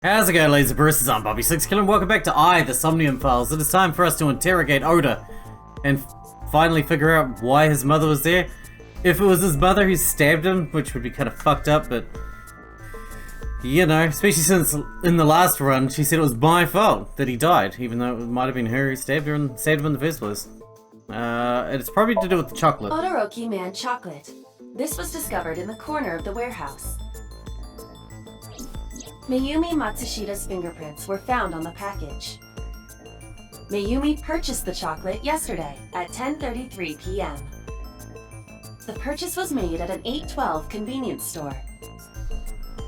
How's it going, ladies and bruisers? I'm Bobby Sixkilla and welcome back to the Somnium Files. It is time for us to interrogate Oda and finally figure out why his mother was there. If it was his mother who stabbed him, which would be kind of fucked up, but you know, especially since in the last run she said it was my fault that he died, even though it might have been her who stabbed him in the first place. It's probably to do with the chocolate. Todoroki Man chocolate. This was discovered in the corner of the warehouse. Mayumi Matsushida's fingerprints were found on the package. Mayumi purchased the chocolate yesterday at 10:33 p.m. The purchase was made at an 812 convenience store.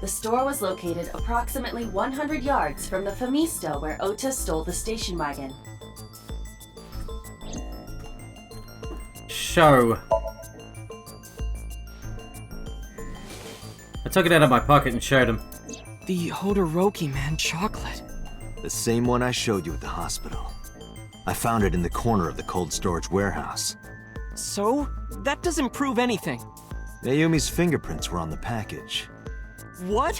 The store was located approximately 100 yards from the Famisto where Ota stole the station wagon. Show. I took it out of my pocket and showed him. The Todoroki Man chocolate. The same one I showed you at the hospital. I found it in the corner of the cold storage warehouse. So? That doesn't prove anything. Mayumi's fingerprints were on the package. What?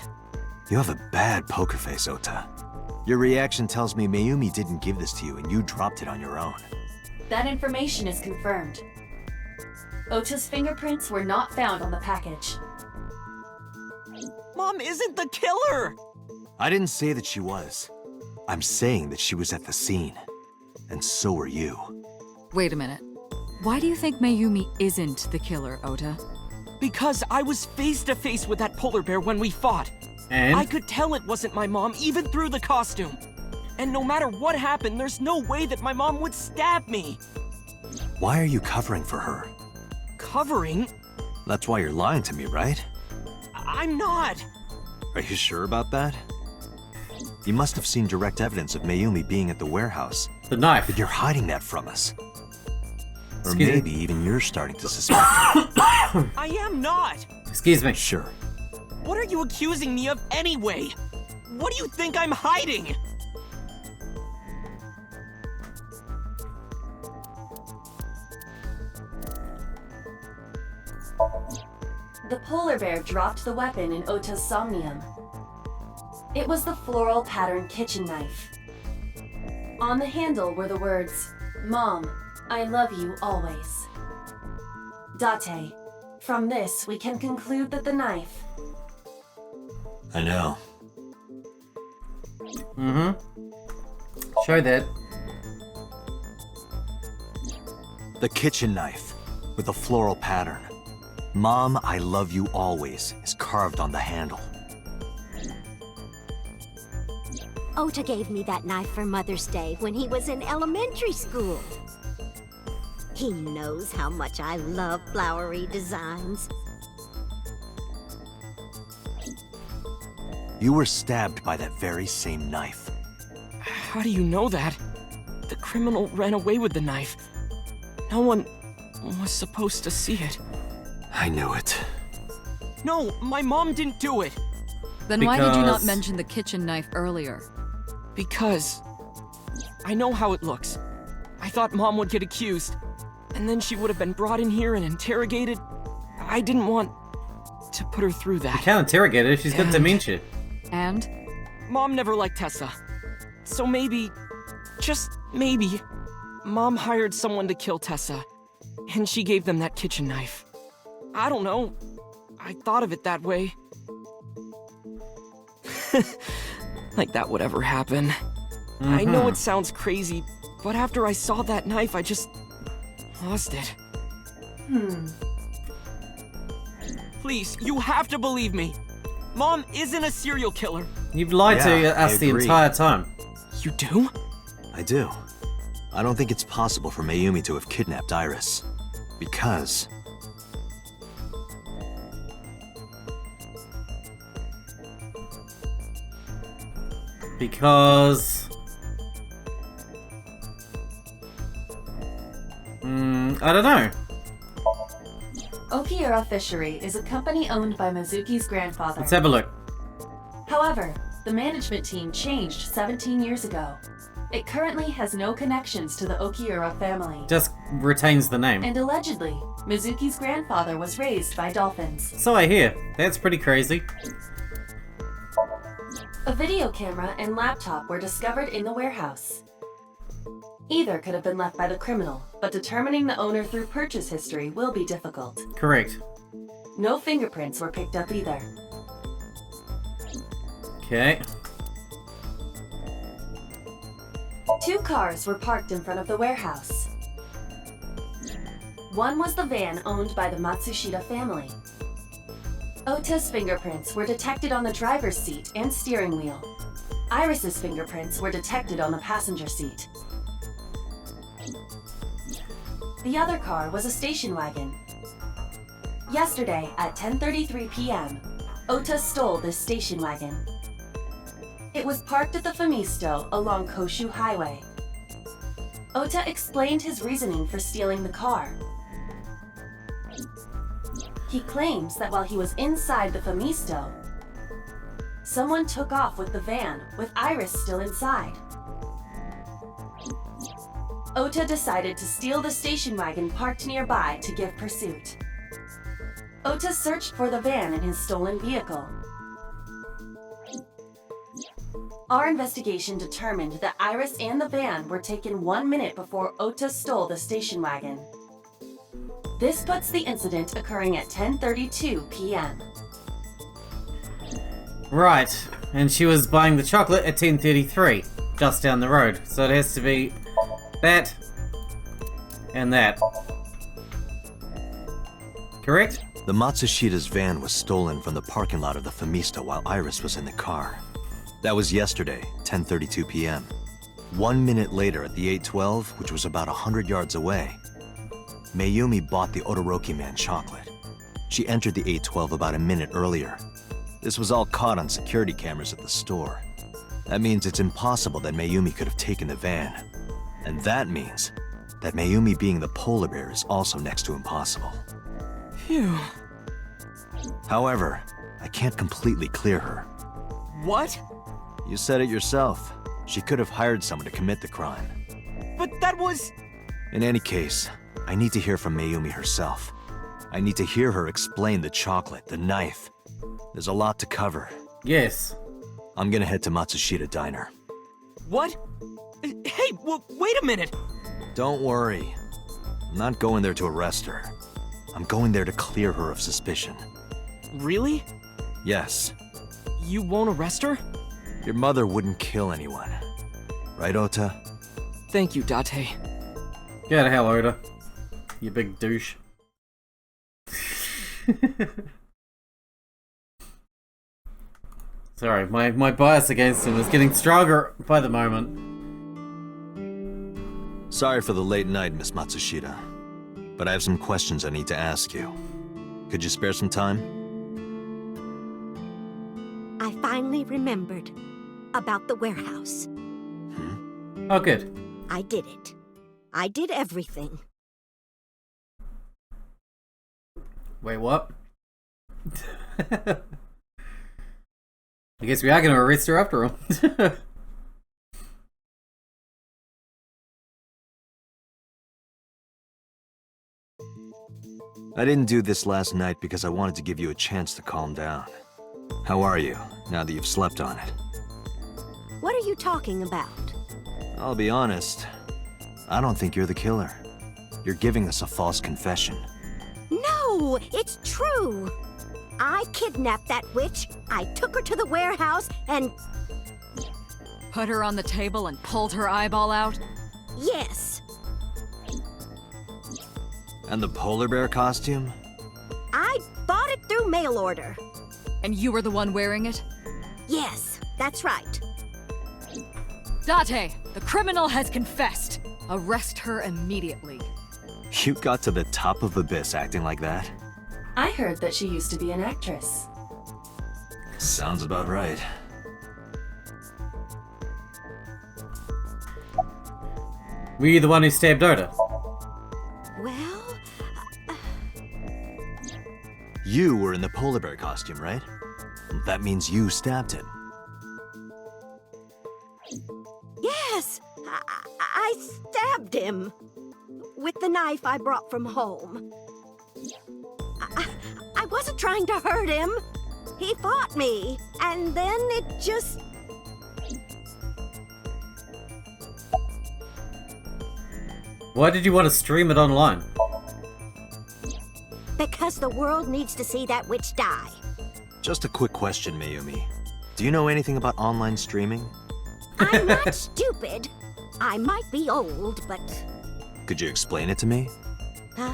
You have a bad poker face, Ota. Your reaction tells me Mayumi didn't give this to you and you dropped it on your own. That information is confirmed. Ota's fingerprints were not found on the package. Mom isn't the killer! I didn't say that she was. I'm saying that she was at the scene. And so were you. Wait a minute. Why do you think Mayumi isn't the killer, Ota? Because I was face to face with that polar bear when we fought. And? I could tell it wasn't my mom even through the costume. And no matter what happened, there's no way that my mom would stab me. Why are you covering for her? Covering? That's why you're lying to me, right? I'm not. Are you sure about that? You must have seen direct evidence of Mayumi being at the warehouse. The knife. But you're hiding that from us. Or Excuse me. maybe even you're starting to suspect. I am not. Excuse me. Sure. What are you accusing me of anyway? What do you think I'm hiding? The polar bear dropped the weapon in Ota's Somnium. It was the floral pattern kitchen knife. On the handle were the words, "Mom, I love you always." Date. From this, we can conclude that the knife... I know. Show that. The kitchen knife with a floral pattern. Mom, I love you always is carved on the handle. Ota gave me that knife for Mother's Day when he was in elementary school. He knows how much I love flowery designs. You were stabbed by that very same knife. How do you know that? The criminal ran away with the knife. No one was supposed to see it. I knew it. No, my mom didn't do it. Then why did you not Because- mention the kitchen knife earlier? Because I know how it looks. I thought Mom would get accused, and then she would have been brought in here and interrogated. I didn't want to put her through You that. can't interrogate her, she's got And- dementia. And? Mom never liked Tessa. So maybe, just maybe, Mom hired someone to kill Tessa, and she gave them that kitchen knife. I don't know. I thought of it that way. Like that would ever happen. I know it sounds crazy, but after I saw that knife, I just lost it. Please, you have to believe me. Mom isn't a serial killer. You've lied Yeah, to I us the agree. entire time. You do? I do. I don't think it's possible for Mayumi to have kidnapped Iris. Because... Because... I don't know. Okiura Fishery is a company owned by Mizuki's grandfather. Let's have a look. However, the management team changed 17 years ago. It currently has no connections to the Okiura family. Just retains the name. And allegedly, Mizuki's grandfather was raised by dolphins. So I hear. That's pretty crazy. A video camera and laptop were discovered in the warehouse. Either could have been left by the criminal, but determining the owner through purchase history will be difficult. Correct. No fingerprints were picked up either. Okay. 2 cars were parked in front of the warehouse. One was the van owned by the Matsushita family. Ota's fingerprints were detected on the driver's seat and steering wheel. Iris's fingerprints were detected on the passenger seat. The other car was a station wagon. Yesterday at 10:33 p.m., Ota stole this station wagon. It was parked at the Famisto along Koshu Highway. Ota explained his reasoning for stealing the car. He claims that while he was inside the Famisto, someone took off with the van with Iris still inside. Ota decided to steal the station wagon parked nearby to give pursuit. Ota searched for the van in his stolen vehicle. Our investigation determined that Iris and the van were taken 1 minute before Ota stole the station wagon. This puts the incident occurring at 10:32 p.m. Right, and she was buying the chocolate at 10:33, just down the road. So it has to be that and that. Correct? The Matsushita's van was stolen from the parking lot of the Famisto while Iris was in the car. That was yesterday, 10:32 p.m. 1 minute later at the 812, which was about 100 yards away, Mayumi bought the Odoroki Man chocolate. She entered the 812 about a minute earlier. This was all caught on security cameras at the store. That means it's impossible that Mayumi could have taken the van. And that means that Mayumi being the polar bear is also next to impossible. Phew. However, I can't completely clear her. What? You said it yourself. She could have hired someone to commit the crime. But that was... In any case, I need to hear from Mayumi herself. I need to hear her explain the chocolate, the knife. There's a lot to cover. Yes. I'm gonna head to Matsushita Diner. What? Hey, wait a minute! Don't worry. I'm not going there to arrest her. I'm going there to clear her of suspicion. Really? Yes. You won't arrest her? Your mother wouldn't kill anyone. Right, Ota? Thank you, Date. Get out of hell, Oda. You big douche. Sorry, my bias against him is getting stronger by the moment. Sorry for the late night, Miss Matsushita. But I have some questions I need to ask you. Could you spare some time? I finally remembered about the warehouse. Oh, good. I did it. I did everything. Wait, what? I guess we are going to arrest her after all. I didn't do this last night because I wanted to give you a chance to calm down. How are you, now that you've slept on it? What are you talking about? I'll be honest, I don't think you're the killer. You're giving us a false confession. No, it's true. I kidnapped that witch, I took her to the warehouse, and Put her on the table and pulled her eyeball out? yes, And the polar bear costume? I bought it through mail order. And you were the one wearing it? Yes, that's right. Date, the criminal has confessed. Arrest her immediately. You got to the top of Abyss acting like that? I heard that she used to be an actress. Sounds about right. Were you the one who stabbed Oda? Well, You were in the polar bear costume, right? That means you stabbed it. yes, I stabbed him with the knife I brought from home. I wasn't trying to hurt him. He fought me, and then it just Why did you want to stream it online? Because the world needs to see that witch die. Just a quick question, Mayumi. Do you know anything about online streaming? I'm not stupid. I might be old, but... Could you explain it to me? Huh?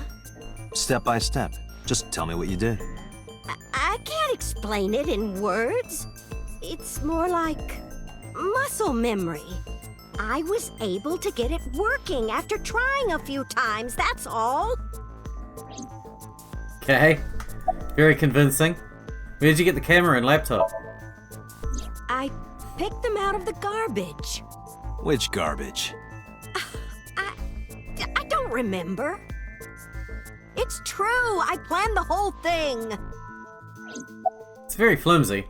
Step by step. Just tell me what you did. I can't explain it in words. It's more like muscle memory. I was able to get it working after trying a few times, that's all. Okay. Very convincing. Where did you get the camera and laptop? I picked them out of the garbage. Which garbage? I don't remember. It's true, I planned the whole thing. It's very flimsy.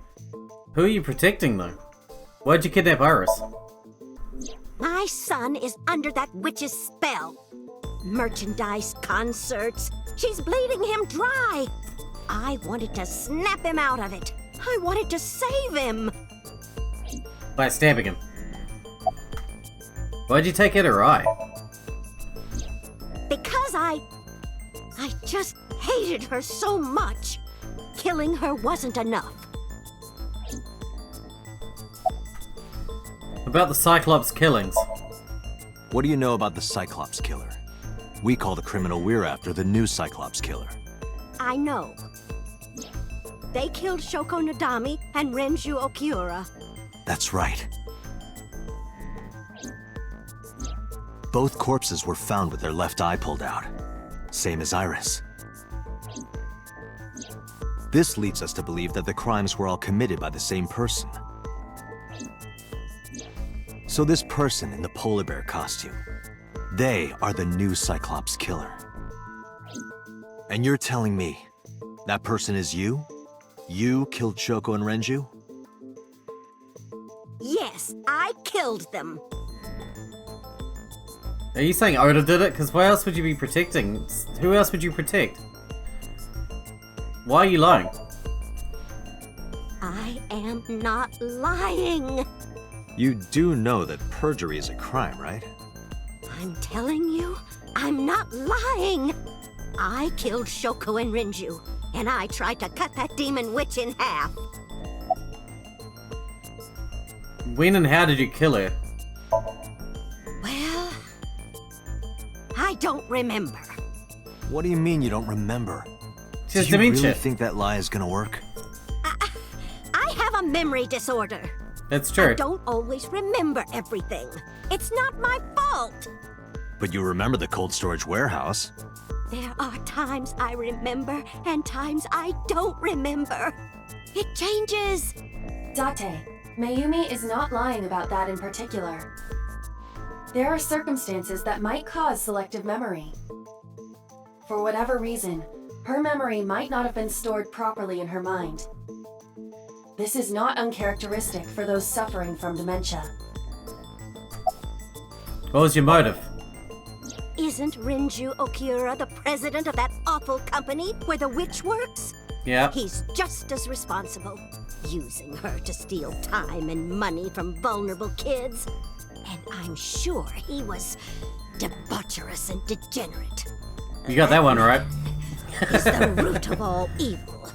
Who are you protecting, though? Why'd you kidnap Iris? My son is under that witch's spell. Merchandise, concerts. She's bleeding him dry. I wanted to snap him out of it. I wanted to save him. By stabbing him. Why'd you take out her eye? Because I just hated her so much. Killing her wasn't enough. About the Cyclops killings. What do you know about the Cyclops killer? We call the criminal we're after the new Cyclops killer. I know. They killed Shoko Nadami and Renju Okiura. That's right. Both corpses were found with their left eye pulled out. Same as Iris. This leads us to believe that the crimes were all committed by the same person. So this person in the polar bear costume, they are the new Cyclops killer. And you're telling me that person is you? You killed Shoko and Renju? Yes, I killed them. Are you saying Oda did it? Because why else would you be protecting? Who else would you protect? Why are you lying? I am not lying. You do know that perjury is a crime, right? I'm telling you, I'm not lying. I killed Shoko and Renju, and I tried to cut that demon witch in half. When and how did you kill her? Well, I don't remember. What do you mean you don't remember? She has Do you dementia. really think that lie is gonna work? I have a memory disorder. That's true. I don't always remember everything. It's not my fault. But you remember the cold storage warehouse. There are times I remember and times I don't remember. It changes. Date, Mayumi is not lying about that in particular. There are circumstances that might cause selective memory. For whatever reason, her memory might not have been stored properly in her mind. This is not uncharacteristic for those suffering from dementia. What was your motive? Isn't Renju Okiura the president of that awful company where the witch works? Yeah. He's just as responsible, using her to steal time and money from vulnerable kids. And I'm sure he was debaucherous and degenerate. You got that one right. He's the root of all evil.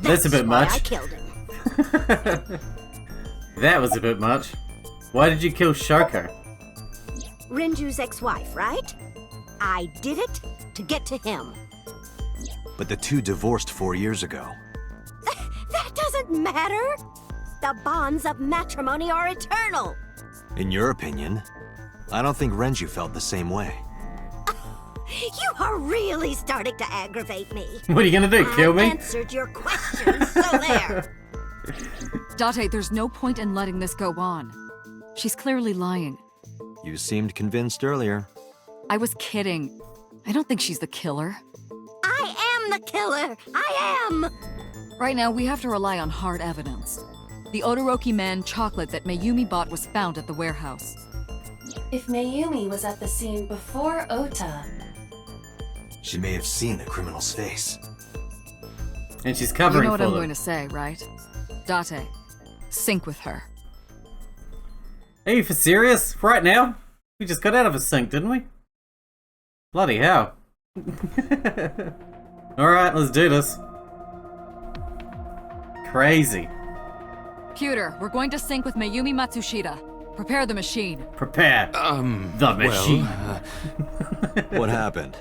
That's a bit why much. I killed him. That was a bit much. Why did you kill Shoko? Renju's ex-wife, right? I did it to get to him. But the two divorced 4 years ago. That doesn't matter. The bonds of matrimony are eternal. In your opinion, I don't think Renju felt the same way. You are really starting to aggravate me. What are you gonna do, kill I me? answered your question, so there. Date, there's no point in letting this go on. She's clearly lying. You seemed convinced earlier. I was kidding. I don't think she's the killer. I am the killer. I am. Right now, we have to rely on hard evidence. The Odoroki Man chocolate that Mayumi bought was found at the warehouse. If Mayumi was at the scene before Ota, She may have seen the criminal's face. And she's You covering know what for I'm them. going to say, right? Date, sync with her. Are you for serious? Right now? We just got out of a sink, didn't we? Bloody hell. Alright, let's do this. Crazy. Pewter, we're going to sync with Mayumi Matsushita. Prepare the machine. Prepare the machine. What happened?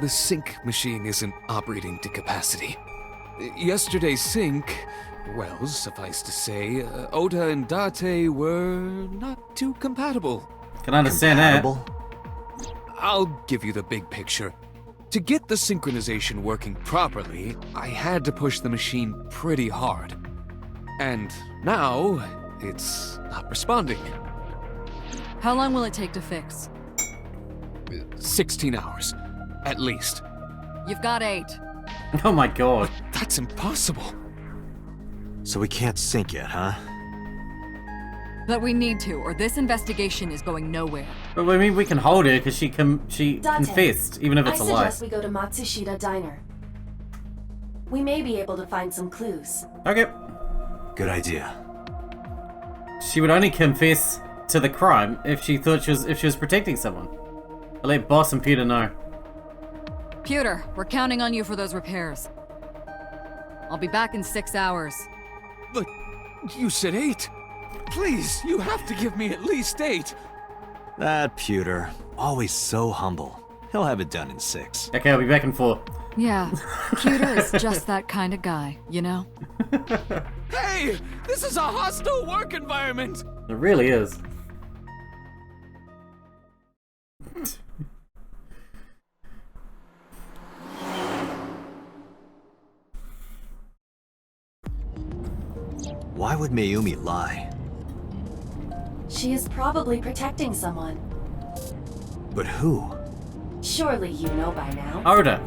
The sync machine isn't operating to capacity. Yesterday's sync, well, suffice to say, Oda and Date were not too compatible. Can understand that. Compatible? I'll give you the big picture. To get the synchronization working properly, I had to push the machine pretty hard. And now, it's not responding. How long will it take to fix? 16 hours, at least. You've got 8. Oh my god. That's impossible. So we can't sync yet, huh? But we need to, or this investigation is going nowhere. But I mean, we can hold her because she Date, confessed, even if it's a I lie. suggest we go to Matsushita Diner. We may be able to find some clues. Okay. Good idea. She would only confess to the crime if she thought she was protecting someone. I'll let Boss and Peter know. Pewter, we're counting on you for those repairs. I'll be back in 6 hours. But you said 8. Please, you have to give me at least 8. That Pewter, always so humble. He'll have it done in 6. Okay, I'll be back in 4. Yeah, Pewter is just that kind of guy, you know? Hey, this is a hostile work environment. It really is. Why would Mayumi lie? She is probably protecting someone. But who? Surely you know by now. Oda.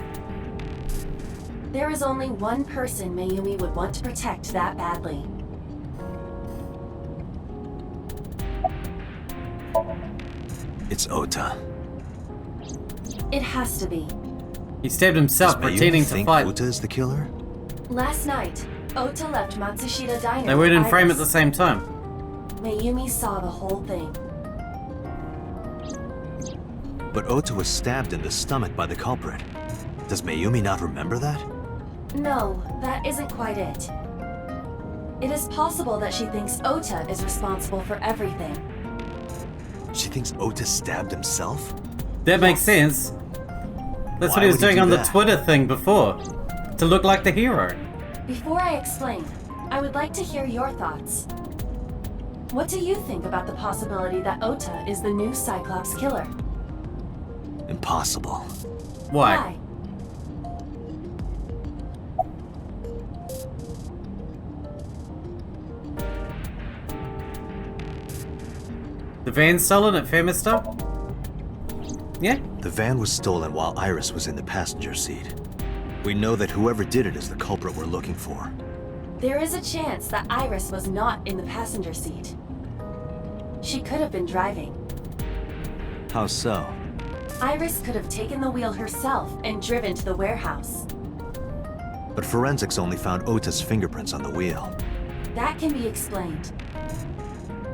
There is only one person Mayumi would want to protect that badly. It's Ota. It has to be. He stabbed himself Does Mayumi pretending to think fight. Ota is the killer? Last night, Ota left Matsushita Diner. They weren't in with frame at Iris. the same time. Mayumi saw the whole thing. But Ota was stabbed in the stomach by the culprit. Does Mayumi not remember that? No, that isn't quite it. It is possible that she thinks Ota is responsible for everything. She thinks Ota stabbed himself? That makes sense. That's Why what he was would he doing do on the that? Twitter thing before. To look like the hero. Before I explain, I would like to hear your thoughts. What do you think about the possibility that Ota is the new Cyclops killer? Impossible. Why? The van stolen at Fairminster? Yeah? The van was stolen while Iris was in the passenger seat. We know that whoever did it is the culprit we're looking for. There is a chance that Iris was not in the passenger seat. She could have been driving. How so? Iris could have taken the wheel herself and driven to the warehouse. But forensics only found Ota's fingerprints on the wheel. That can be explained.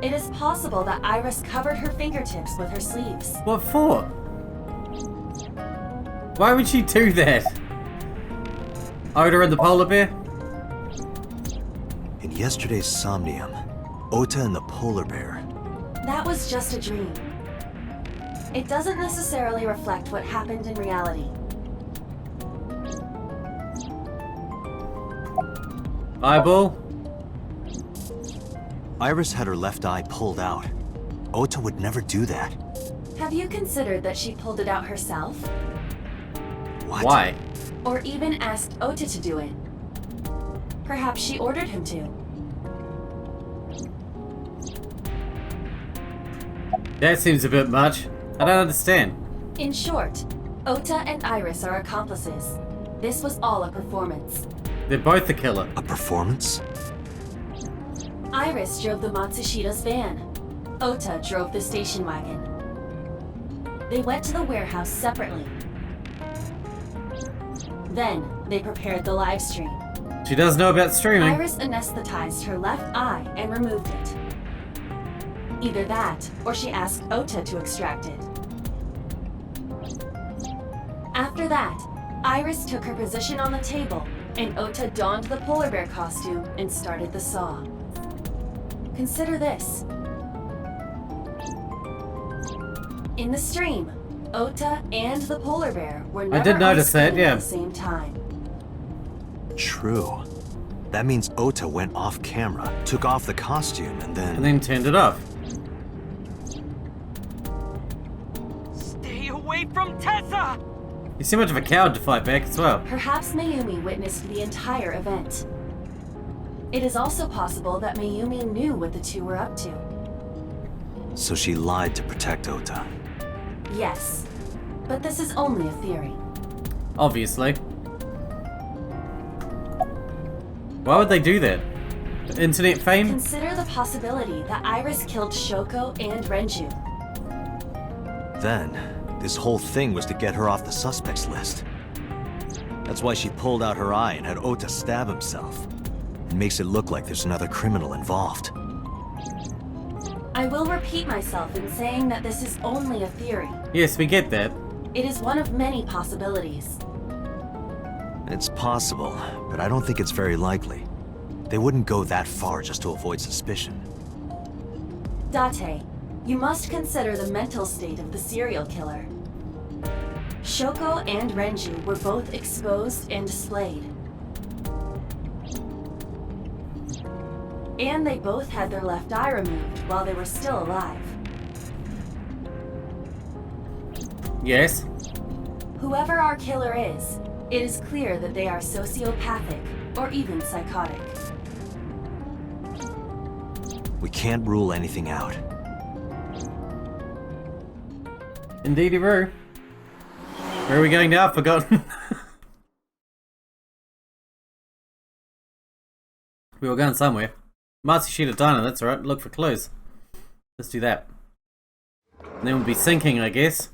It is possible that Iris covered her fingertips with her sleeves. What for? Why would she do that? Oda and the polar bear? In yesterday's Somnium, Ota and the polar bear. That was just a dream. It doesn't necessarily reflect what happened in reality. Eyeball? Iris had her left eye pulled out. Ota would never do that. Have you considered that she pulled it out herself? What? Why? Or even asked Ota to do it? Perhaps she ordered him to. That seems a bit much. I don't understand. In short, Ota and Iris are accomplices. This was all a performance. They're both the killer. A performance? Iris drove the Matsushita's van. Ota drove the station wagon. They went to the warehouse separately. Then, they prepared the live stream. She does know about streaming. Iris anesthetized her left eye and removed it. Either that, or she asked Ota to extract it. After that, Iris took her position on the table, and Ota donned the polar bear costume and started the saw. Consider this. In the stream, Ota and the polar bear were never did notice that, on yeah. at the same time. True. That means Ota went off camera, took off the costume, and then turned it off. Stay away from Tessa! You seem much of a coward to fight back as well. Perhaps Mayumi witnessed the entire event. It is also possible that Mayumi knew what the two were up to. so she lied to protect Ota. Yes, but this is only a theory. Obviously. Why would they do that? Internet fame? Consider the possibility that Iris killed Shoko and Renju. Then, this whole thing was to get her off the suspects list. That's why she pulled out her eye and had Ota stab himself. It makes it look like there's another criminal involved. I will repeat myself in saying that this is only a theory. Yes, we get that. It is one of many possibilities. It's possible, but I don't think it's very likely. They wouldn't go that far just to avoid suspicion. Date, you must consider the mental state of the serial killer. Shoko and Renju were both exposed and displayed. And they both had their left eye removed while they were still alive. Yes. Whoever our killer is, it is clear that they are sociopathic or even psychotic. We can't rule anything out. Indeedy Roo. Where are we going now? I've forgotten. We were going somewhere. Matsushita Diner, that's alright. Look for clues. Let's do that. And then we'll be sinking, I guess.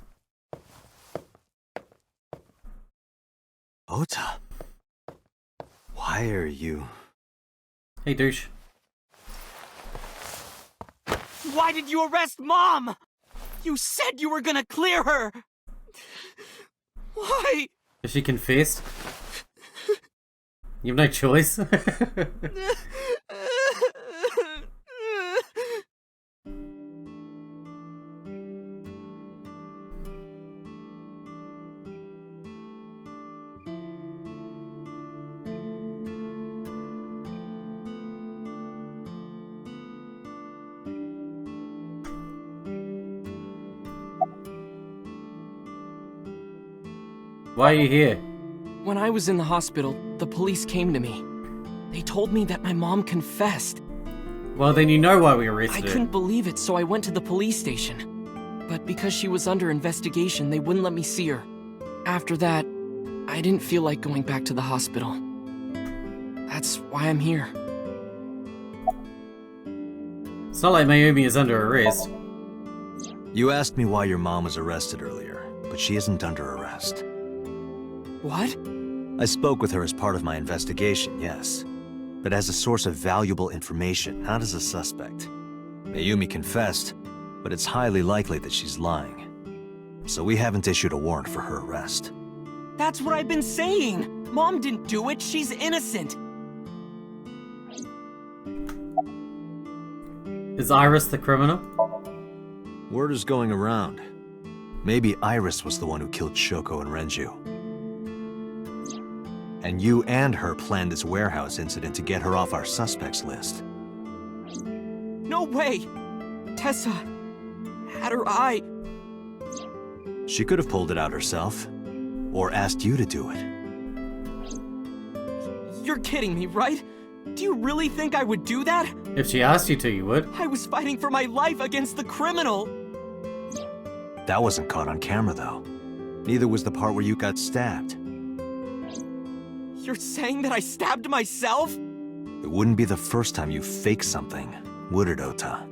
Ota? Why are you... Hey, douche. Why did you arrest Mom? You said you were gonna clear her! Why? Has she confessed? You have no choice. Why are you here? When I was in the hospital, the police came to me. They told me that my mom confessed. Well, then you know why we I arrested her. couldn't believe it, so I went to the police station. But because she was under investigation, they wouldn't let me see her. After that, I didn't feel like going back to the hospital. That's why I'm here. It's not like Mayumi is under arrest. You asked me why your mom was arrested earlier, but she isn't under arrest. What? I spoke with her as part of my investigation, yes. But as a source of valuable information, not as a suspect. Mayumi confessed, but it's highly likely that she's lying. So we haven't issued a warrant for her arrest. That's what I've been saying! Mom didn't do it, she's innocent! Is Iris the criminal? Word is going around. Maybe Iris was the one who killed Shoko and Renju. And you and her planned this warehouse incident to get her off our suspects list. No way! Tessa had her eye. She could have pulled it out herself, or asked you to do it. You're kidding me, right? Do you really think I would do that? If she asked you to, you would. I was fighting for my life against the criminal! That wasn't caught on camera, though. Neither was the part where you got stabbed. You're saying that I stabbed myself? It wouldn't be the first time you faked something, would it, Ota?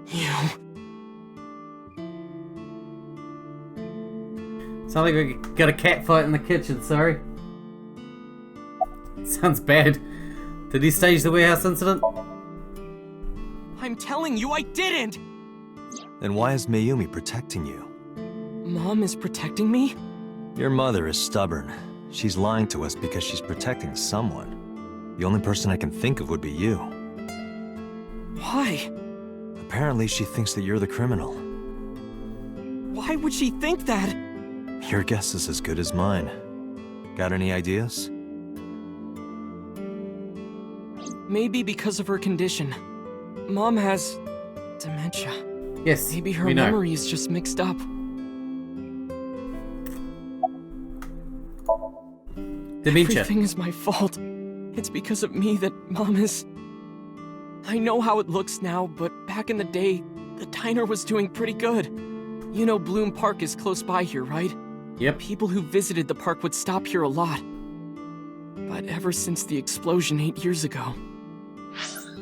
You... Sounds like we got a cat fight in the kitchen, sorry. Sounds bad. Did he stage the warehouse incident? I'm telling you I didn't! Then why is Mayumi protecting you? Mom is protecting me? Your mother is stubborn. She's lying to us because she's protecting someone. The only person I can think of would be you. Why? Apparently, she thinks that you're the criminal. Why would she think that? Your guess is as good as mine. Got any ideas? Maybe because of her condition. Mom has dementia. Yes, Maybe her we know. memory is just mixed up. Dementia. Everything is my fault. It's because of me that Mom is... I know how it looks now, but back in the day, the diner was doing pretty good. You know Bloom Park is close by here, right? Yep. People who visited the park would stop here a lot. But ever since the explosion 8 years ago...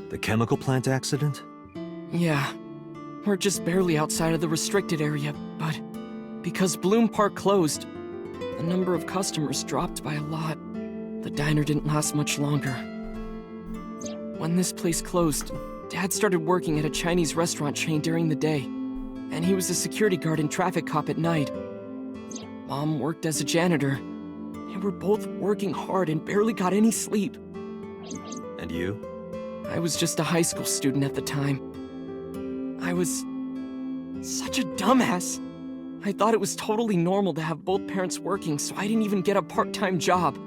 The chemical plant accident? Yeah, we're just barely outside of the restricted area, but because Bloom Park closed, the number of customers dropped by a lot. The diner didn't last much longer. When this place closed, Dad started working at a Chinese restaurant chain during the day, and he was a security guard and traffic cop at night. Mom worked as a janitor. They were both working hard and barely got any sleep. And you? I was just a high school student at the time. I was such a dumbass. I thought it was totally normal to have both parents working, so I didn't even get a part-time job.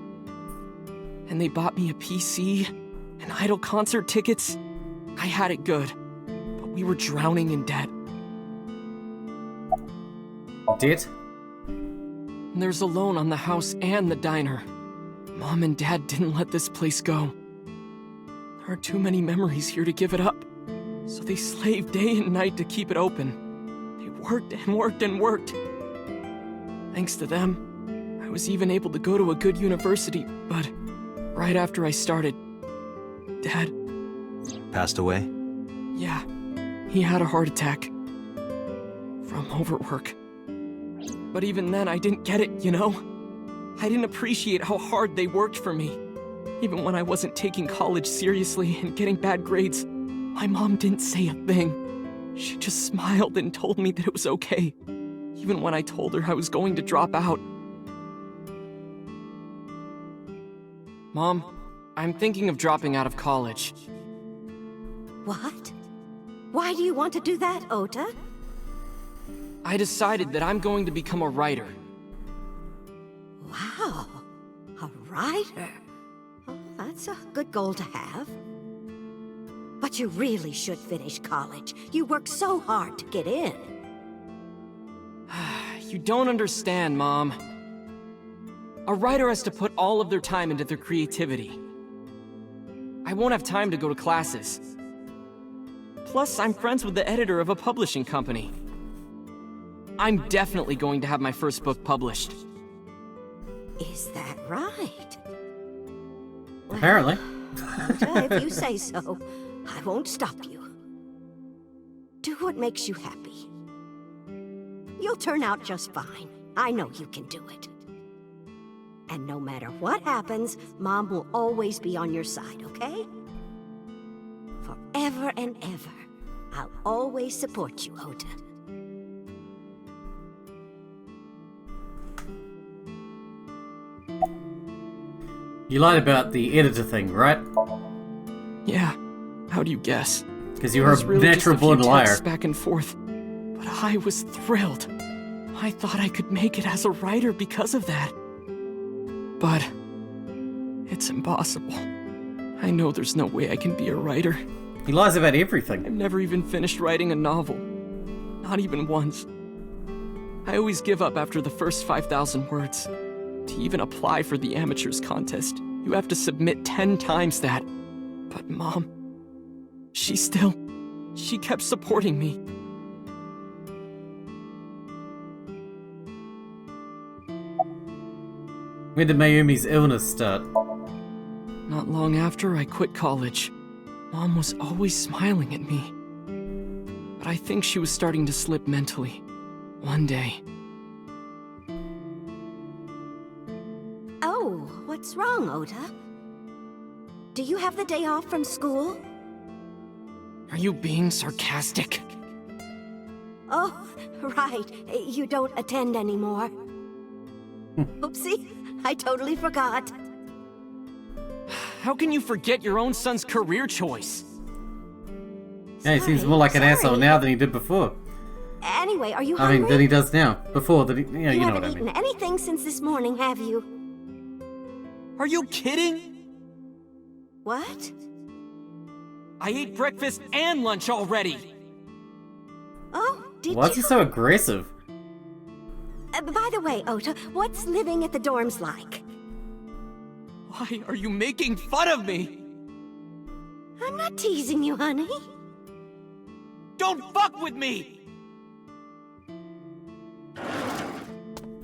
And they bought me a PC and Idol concert tickets. I had it good, but we were drowning in debt. Debt? There's a loan on the house and the diner. Mom and Dad didn't let this place go. There are too many memories here to give it up, so they slaved day and night to keep it open. They worked and worked and worked. Thanks to them, I was even able to go to a good university, but right after I started, Dad... Passed away? Yeah, he had a heart attack. From overwork. But even then, I didn't get it, you know? I didn't appreciate how hard they worked for me. Even when I wasn't taking college seriously and getting bad grades, my mom didn't say a thing. She just smiled and told me that it was okay, even when I told her I was going to drop out. Mom, I'm thinking of dropping out of college. What? Why do you want to do that, Ota? I decided that I'm going to become a writer. Wow, a writer. Oh, that's a good goal to have. But you really should finish college. You worked so hard to get in. You don't understand, Mom. A writer has to put all of their time into their creativity. I won't have time to go to classes. Plus, I'm friends with the editor of a publishing company. I'm definitely going to have my first book published. Is that right? Apparently. Ota, if you say so, I won't stop you. Do what makes you happy. You'll turn out just fine. I know you can do it. And no matter what happens, Mom will always be on your side, okay? Forever and ever, I'll always support you, Ota. You lied about the editor thing, right? Yeah, how do you guess? Because you It were was a really just natural born few liar. texts back and forth, but I was thrilled. I thought I could make it as a writer because of that. But it's impossible. I know there's no way I can be a writer. He lies about everything. I've never even finished writing a novel. Not even once. I always give up after the first 5,000 words. To even apply for the amateurs contest, you have to submit 10 times that. But Mom, she kept supporting me. When did Mayumi's illness start? Not long after I quit college, Mom was always smiling at me. But I think she was starting to slip mentally. One day. Oh, what's wrong, Ota? Do you have the day off from school? Are you being sarcastic? Oh, right. You don't attend anymore. Oopsie, I totally forgot. How can you forget your own son's career choice? Yeah, he seems Sorry, more like an sorry. asshole now than he did before. Anyway, are you I hungry? mean, than he does now. Before, that he, you know You what haven't I eaten mean. anything since this morning, have you? Are you kidding? What? I ate breakfast and lunch already. Oh, did Why you? is he so aggressive? By the way, Ota, what's living at the dorms like? Why are you making fun of me? I'm not teasing you, honey. Don't fuck with me!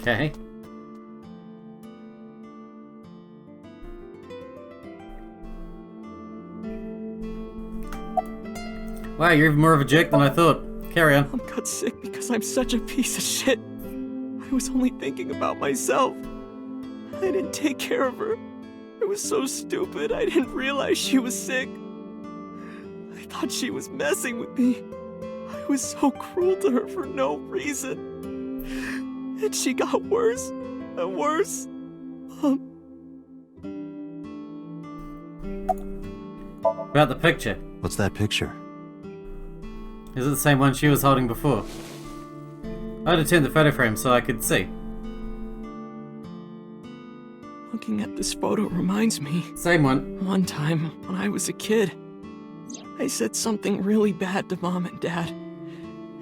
Okay. Wow, you're even more of a jerk than I thought. Carry on. Mom got sick because I'm such a piece of shit. I was only thinking about myself. I didn't take care of her. I was so stupid, I didn't realize she was sick. I thought she was messing with me. I was so cruel to her for no reason. And she got worse and worse. About the picture. What's that picture? Is it the same one she was holding before? I had to turn the photo frame so I could see. Looking at this photo reminds me. Same one. One time, when I was a kid, I said something really bad to Mom and Dad,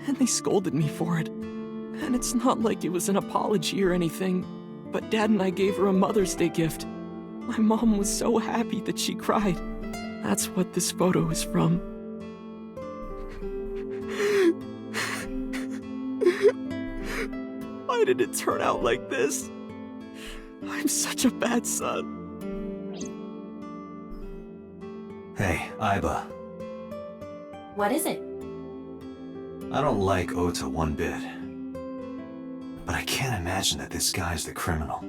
and they scolded me for it. And it's not like it was an apology or anything, but Dad and I gave her a Mother's Day gift. My mom was so happy that she cried. That's what this photo is from. Why did it turn out like this? I'm such a bad son. Hey, Aiba. What is it? I don't like Ota one bit. But I can't imagine that this guy's the criminal.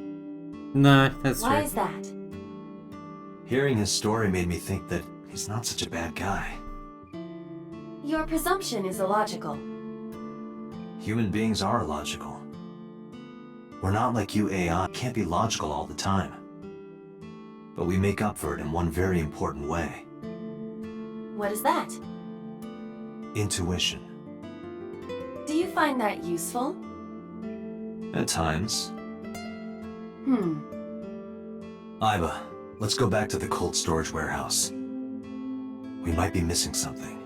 No, that's Why true. is that? Hearing his story made me think that he's not such a bad guy. Your presumption is illogical. Human beings are illogical. We're not like you AI, can't be logical all the time. But we make up for it in one very important way. What is that? Intuition. Do you find that useful? At times. Aiba, let's go back to the cold storage warehouse. We might be missing something.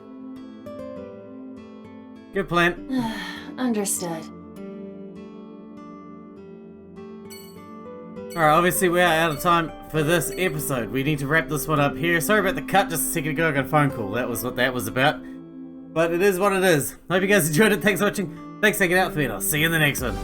Good plan. Understood. Alright, obviously we are out of time for this episode. We need to wrap this one up here. Sorry about the cut just a second ago. I got a phone call. That was what that was about. But it is what it is. Hope you guys enjoyed it. Thanks for watching. Thanks for hanging out with me, and I'll see you in the next one.